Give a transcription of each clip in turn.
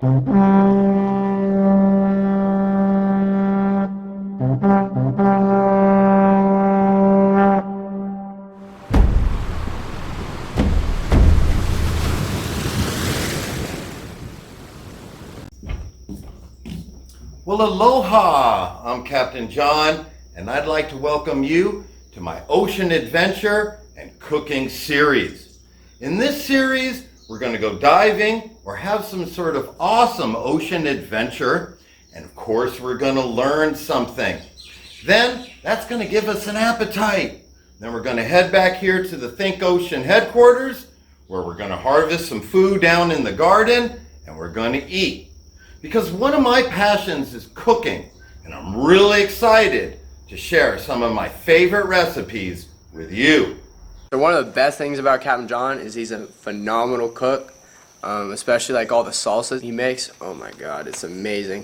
Well, aloha! I'm Captain John, and I'd like to welcome you to my ocean adventure and cooking series. In this series, we're going to go diving or have some sort of awesome ocean adventure, and of course, we're going to learn something. Then, that's going to give us an appetite. Then we're going to head back here to the Think Ocean headquarters, where we're going to harvest some food down in the garden, and we're going to eat. Because one of my passions is cooking, and I'm really excited to share some of my favorite recipes with you. So one of the best things about Captain John is he's a phenomenal cook, especially like all the salsas he makes. Oh my God, it's amazing.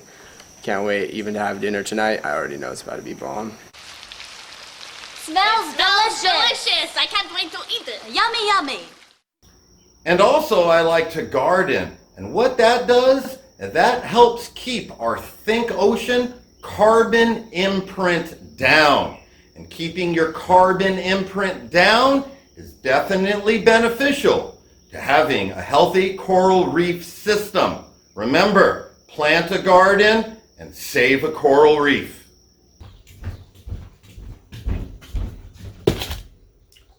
Can't wait even to have dinner tonight. I already know it's about to be bomb. Smells delicious! I can't wait to eat it. Yummy, yummy. And also I like to garden, and what that does, that helps keep our Think Ocean carbon imprint down. And keeping your carbon imprint down is definitely beneficial to having a healthy coral reef system. Remember, plant a garden and save a coral reef.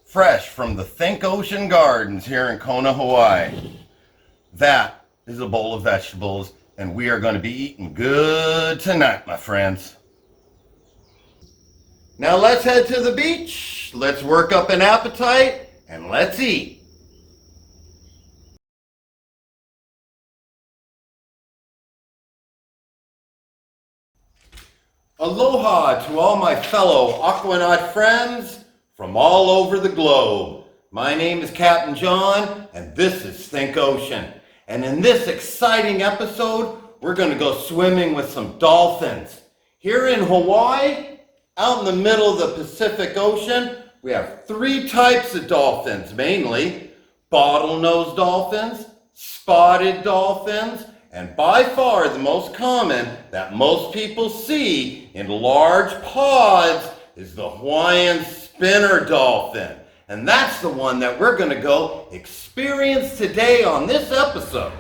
Fresh from the Think Ocean Gardens here in Kona, Hawaii. That is a bowl of vegetables, and we are going to be eating good tonight, my friends. Now let's head to the beach, let's work up an appetite, and let's eat. Aloha to all my fellow aquanaut friends from all over the globe. My name is Captain John, and this is Think Ocean. And in this exciting episode, we're going to go swimming with some dolphins. Here in Hawaii, out in the middle of the Pacific Ocean, we have three types of dolphins mainly. Bottlenose dolphins, spotted dolphins, and by far the most common that most people see in large pods is the Hawaiian Spinner Dolphin. And that's the one that we're going to go experience today on this episode.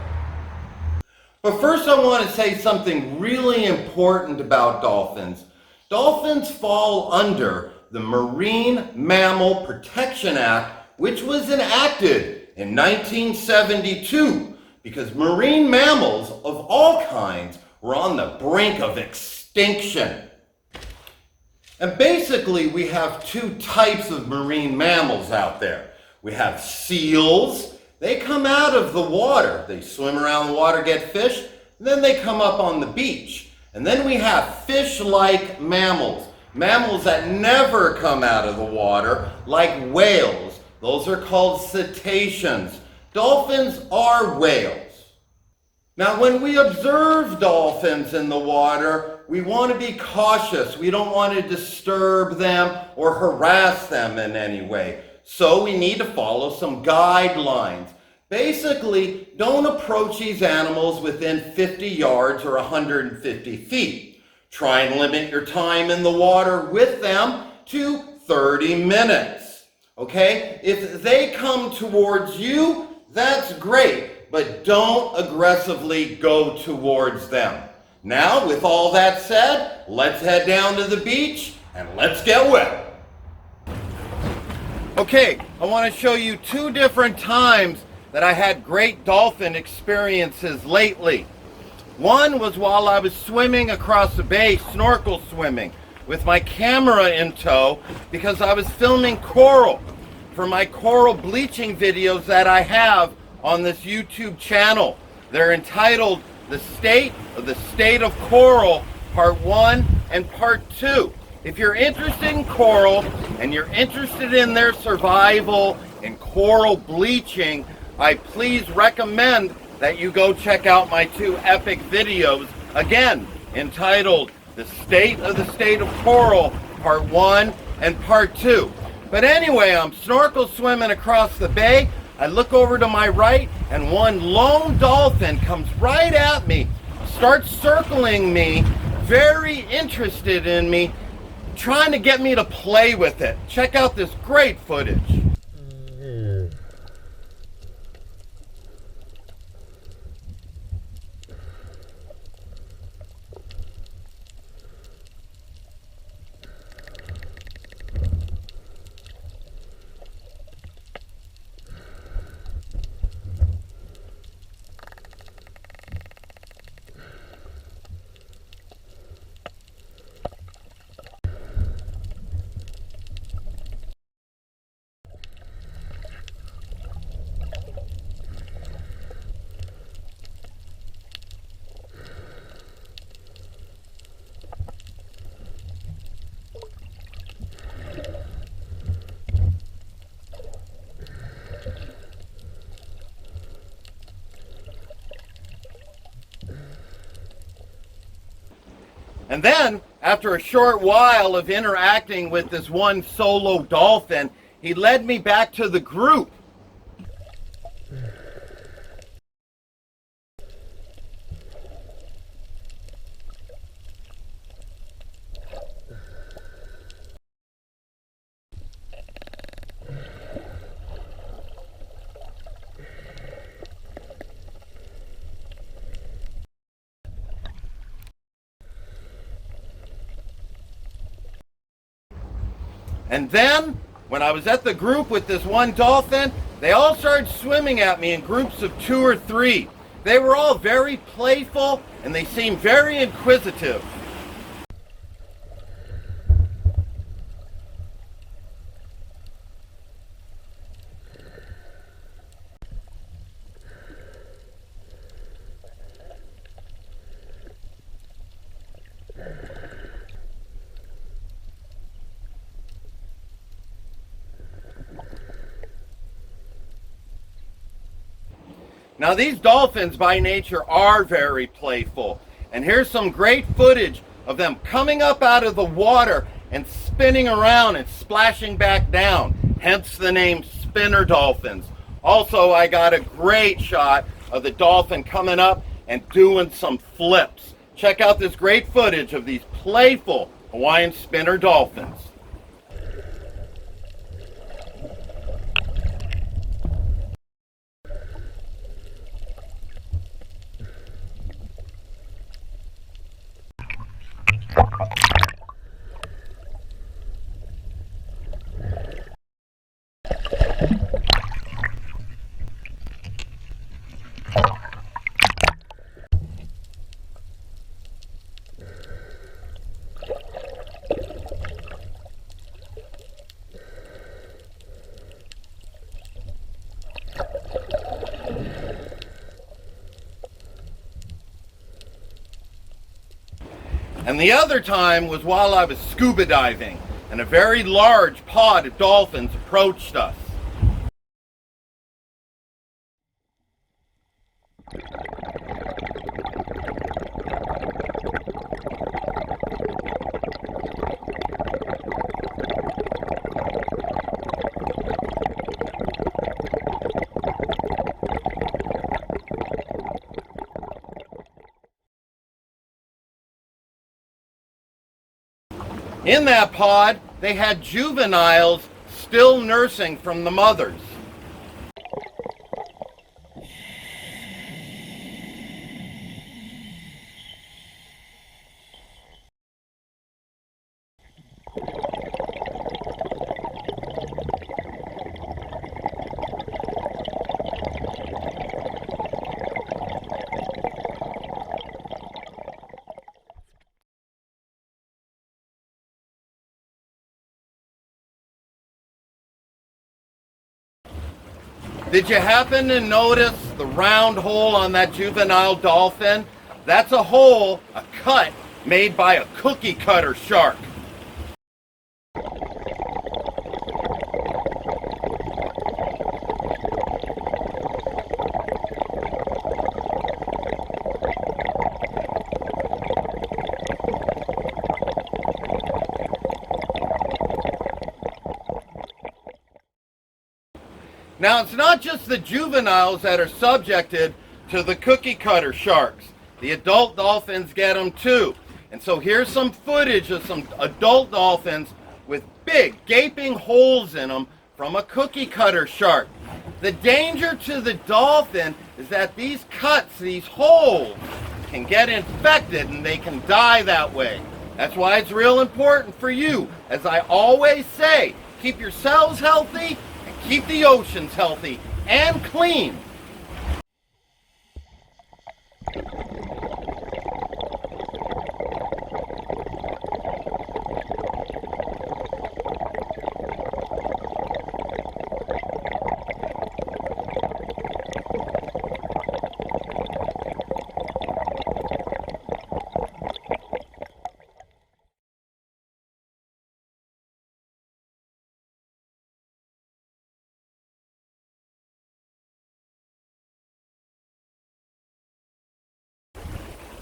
But first I want to say something really important about dolphins. Dolphins fall under the Marine Mammal Protection Act, which was enacted in 1972 because marine mammals of all kinds were on the brink of extinction. And basically, we have two types of marine mammals out there. We have seals. They come out of the water. They swim around the water, get fish, and then they come up on the beach. And then we have fish-like mammals. Mammals that never come out of the water, like whales. Those are called cetaceans. Dolphins are whales. Now, when we observe dolphins in the water, we want to be cautious. We don't want to disturb them or harass them in any way. So we need to follow some guidelines. Basically, don't approach these animals within 50 yards or 150 feet. Try and limit your time in the water with them to 30 minutes. Okay? If they come towards you, that's great. But don't aggressively go towards them. Now, with all that said, let's head down to the beach and let's get wet. Okay, I want to show you two different times that I had great dolphin experiences lately. One was while I was swimming across the bay, snorkel swimming, with my camera in tow because I was filming coral for my coral bleaching videos that I have on this YouTube channel. They're entitled The State of Coral, Part 1 and Part 2. If you're interested in coral and you're interested in their survival and coral bleaching, I please recommend that you go check out my two epic videos, again, entitled The State of Coral, Part 1 and Part 2. But anyway, I'm snorkel swimming across the bay I look over to my right, and one lone dolphin comes right at me, starts circling me, very interested in me, trying to get me to play with it. Check out this great footage. And then, after a short while of interacting with this one solo dolphin, he led me back to the group. And then, when I was at the group with this one dolphin, they all started swimming at me in groups of 2 or 3. They were all very playful, and they seemed very inquisitive. Now these dolphins by nature are very playful, and here's some great footage of them coming up out of the water and spinning around and splashing back down, hence the name spinner dolphins. Also, I got a great shot of the dolphin coming up and doing some flips. Check out this great footage of these playful Hawaiian spinner dolphins. And the other time was while I was scuba diving, and a very large pod of dolphins approached us. In that pod, they had juveniles still nursing from the mothers. Did you happen to notice the round hole on that juvenile dolphin? That's a hole, a cut, made by a cookie cutter shark. Now, it's not just the juveniles that are subjected to the cookie cutter sharks. The adult dolphins get them too. And so here's some footage of some adult dolphins with big gaping holes in them from a cookie cutter shark. The danger to the dolphin is that these cuts, these holes, can get infected and they can die that way. That's why it's real important for you, as I always say, keep yourselves healthy and keep the oceans healthy and clean.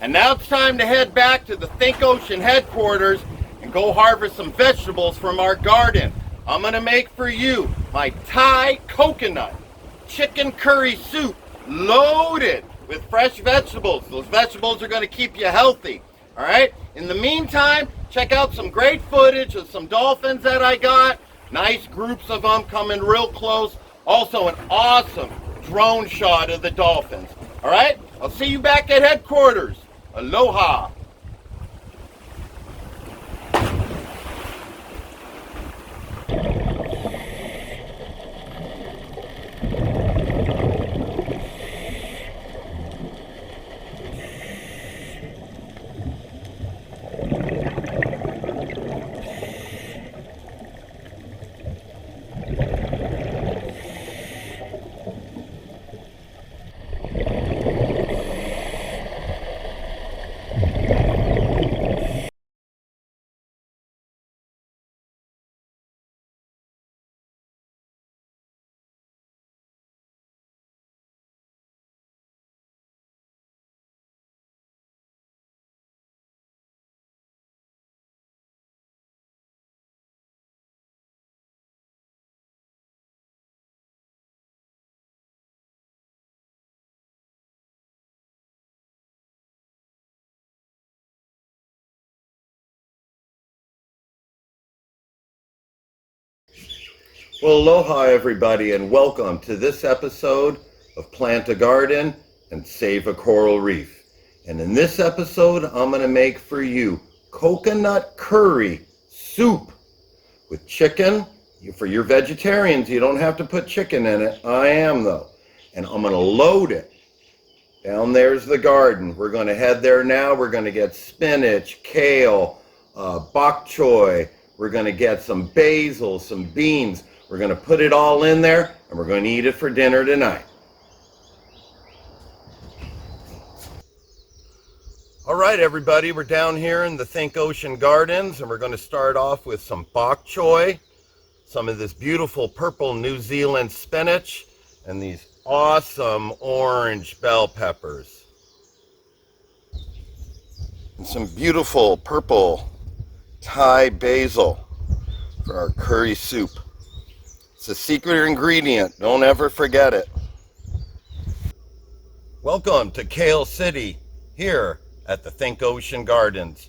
And now it's time to head back to the Think Ocean headquarters and go harvest some vegetables from our garden. I'm gonna make for you my Thai coconut chicken curry soup loaded with fresh vegetables. Those vegetables are gonna keep you healthy, all right? In the meantime, check out some great footage of some dolphins that I got. Nice groups of them coming real close. Also an awesome drone shot of the dolphins, all right? I'll see you back at headquarters. Aloha. Well, aloha everybody, and welcome to this episode of Plant a Garden and Save a Coral Reef. And in this episode, I'm going to make for you coconut curry soup with chicken. For your vegetarians, you don't have to put chicken in it. I am though. And I'm going to load it. Down there's the garden. We're going to head there now. We're going to get spinach, kale, bok choy. We're going to get some basil, some beans. We're going to put it all in there, and we're going to eat it for dinner tonight. All right, everybody, we're down here in the Think Ocean Gardens, and we're going to start off with some bok choy, some of this beautiful purple New Zealand spinach, and these awesome orange bell peppers. And some beautiful purple Thai basil for our curry soup. It's a secret ingredient. Don't ever forget it. Welcome to Kale City here at the Think Ocean Gardens.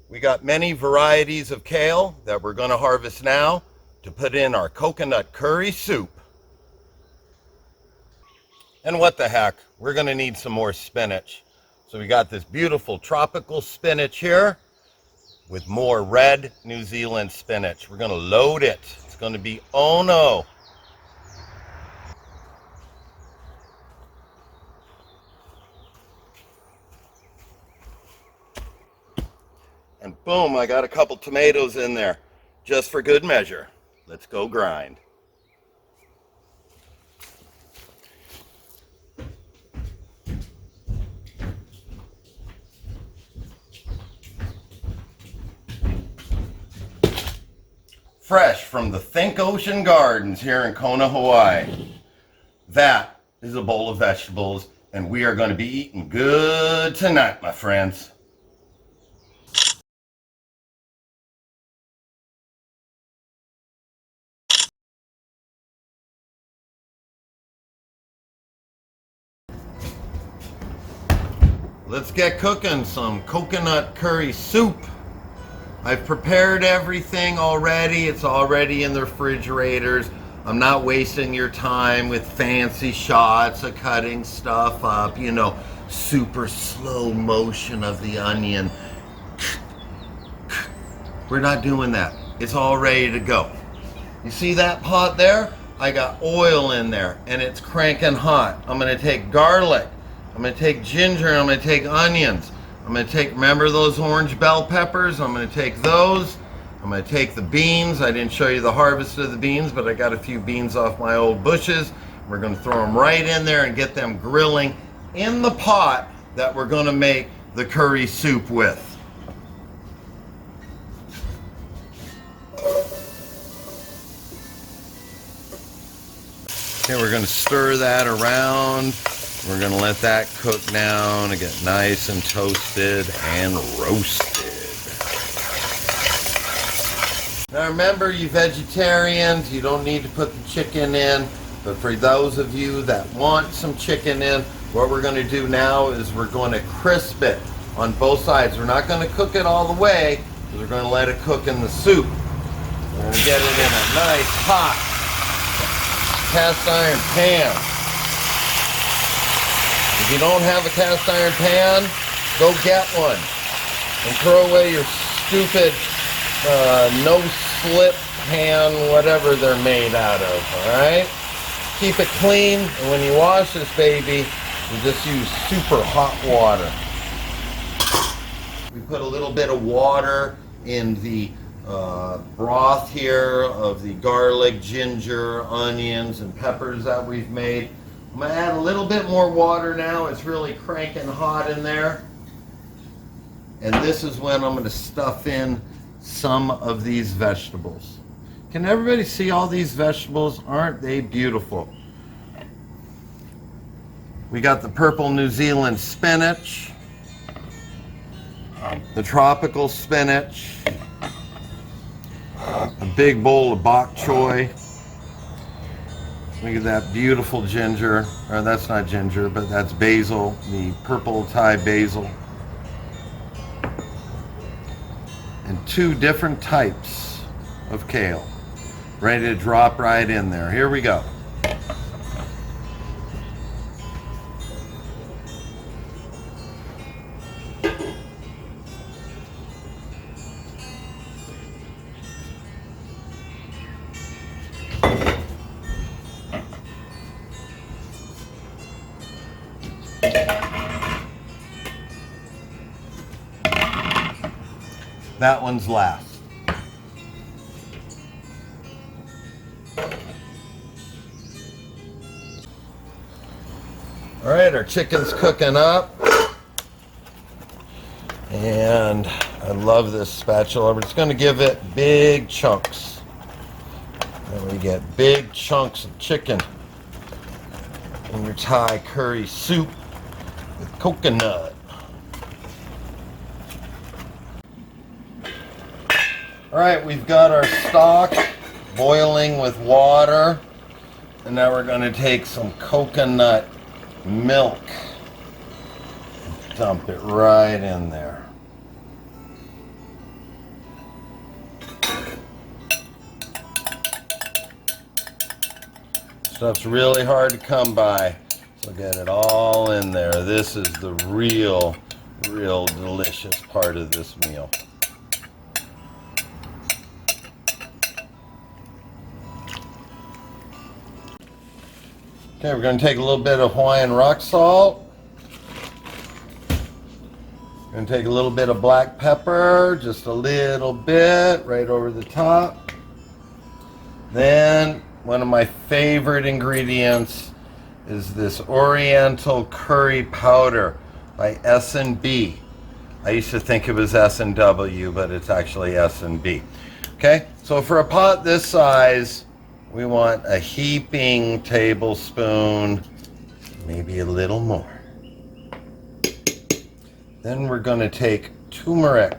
We got many varieties of kale that we're going to harvest now to put in our coconut curry soup. And what the heck, we're going to need some more spinach. So we got this beautiful tropical spinach here with more red New Zealand spinach. We're going to load it. It's going to be oh no. And boom, I got a couple tomatoes in there just for good measure. Let's go grind. Fresh from the Think Ocean Gardens here in Kona, Hawaii. That is a bowl of vegetables, and we are going to be eating good tonight, my friends. let's get cooking some coconut curry soup. I've prepared everything already. It's already in the refrigerators. I'm not wasting your time with fancy shots of cutting stuff up, you know, super slow motion of the onion. We're not doing that. It's all ready to go. You see that pot there? I got oil in there and it's cranking hot. I'm gonna take garlic, I'm gonna take ginger, and I'm gonna take onions. I'm gonna take, remember those orange bell peppers? I'm gonna take those. I'm gonna take the beans. I didn't show you the harvest of the beans, but I got a few beans off my old bushes. We're gonna throw them right in there and get them grilling in the pot that we're gonna make the curry soup with. Okay, we're gonna stir that around. We're gonna let that cook down and get nice and toasted and roasted. Now remember, you vegetarians, you don't need to put the chicken in, but for those of you that want some chicken in, what we're gonna do now is we're gonna crisp it on both sides. We're not gonna cook it all the way, because we're gonna let it cook in the soup. We're gonna get it in a nice hot cast iron pan. If you don't have a cast iron pan, go get one and throw away your stupid no slip pan, whatever they're made out of, all right? Keep it clean, and when you wash this baby, you just use super hot water. We put a little bit of water in the broth here of the garlic, ginger, onions, and peppers that we've made. I'm gonna add a little bit more water now. It's really cranking hot in there. And this is when I'm gonna stuff in some of these vegetables. Can everybody see all these vegetables? Aren't they beautiful? We got the purple New Zealand spinach, the tropical spinach, a big bowl of bok choy. Look at that beautiful ginger, or that's not ginger, but that's basil, the purple Thai basil. And 2 different types of kale, ready to drop right in there. Here we go. That one's last. All right, our chicken's cooking up. And I love this spatula. We're just gonna give it big chunks. And we get big chunks of chicken in your Thai curry soup with coconut. All right, we've got our stock boiling with water, and now we're going to take some coconut milk and dump it right in there. Stuff's really hard to come by, so get it all in there. This is the real delicious part of this meal. Okay, we're going to take a little bit of Hawaiian rock salt. We're going to take a little bit of black pepper, just a little bit, right over the top. Then, one of my favorite ingredients is this Oriental Curry Powder by S&B. I used to think it was S&W, but it's actually S&B. Okay, so for a pot this size, we want a heaping tablespoon, maybe a little more. Then we're going to take turmeric.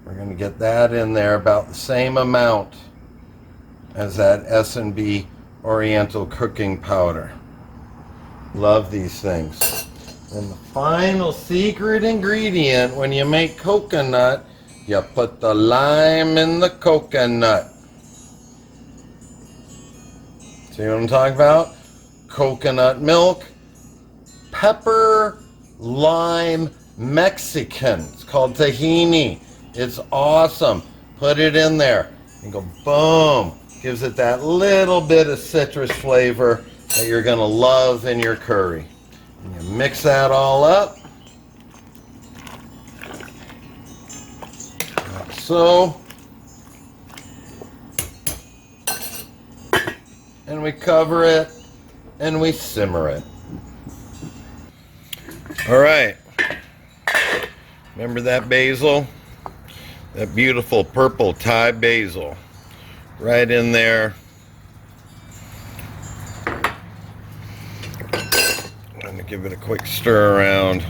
We're going to get that in there about the same amount as that S&B Oriental cooking powder. Love these things. And the final secret ingredient when you make coconut, you put the lime in the coconut. See what I'm talking about? Coconut milk, pepper, lime, Mexican. It's called tahini. It's awesome. Put it in there and go boom. Gives it that little bit of citrus flavor that you're going to love in your curry. And you mix that all up. Like so. And we cover it and we simmer it. All right. Remember that basil? That beautiful purple Thai basil. Right in there. I'm going to give it a quick stir around.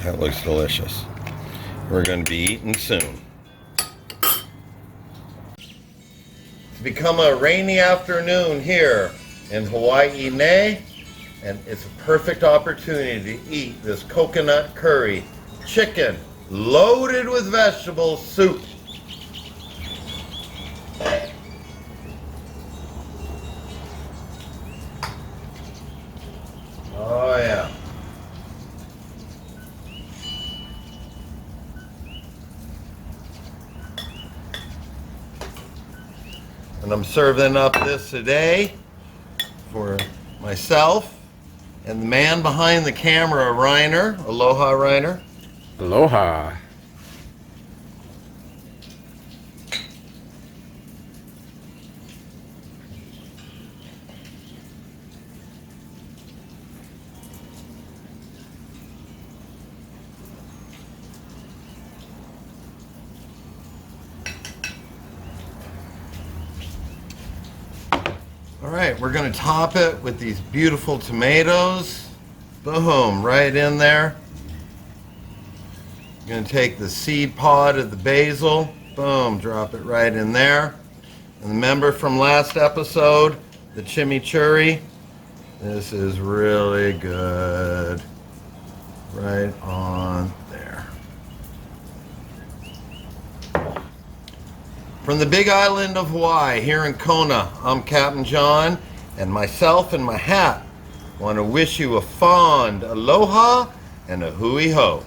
That looks delicious. We're going to be eating soon. It's become a rainy afternoon here in Hawaii, and it's a perfect opportunity to eat this coconut curry chicken loaded with vegetable soup. Oh yeah. And I'm serving up this today for myself and the man behind the camera, Reiner. Aloha, Reiner. Aloha. All right, we're going to top it with these beautiful tomatoes. Boom, right in there. You're going to take the seed pod of the basil. Boom, drop it right in there. And remember from last episode, the chimichurri. This is really good. Right on there. From the big island of Hawaii, here in Kona, I'm Captain John, and myself and my hat want to wish you a fond aloha and a hui ho.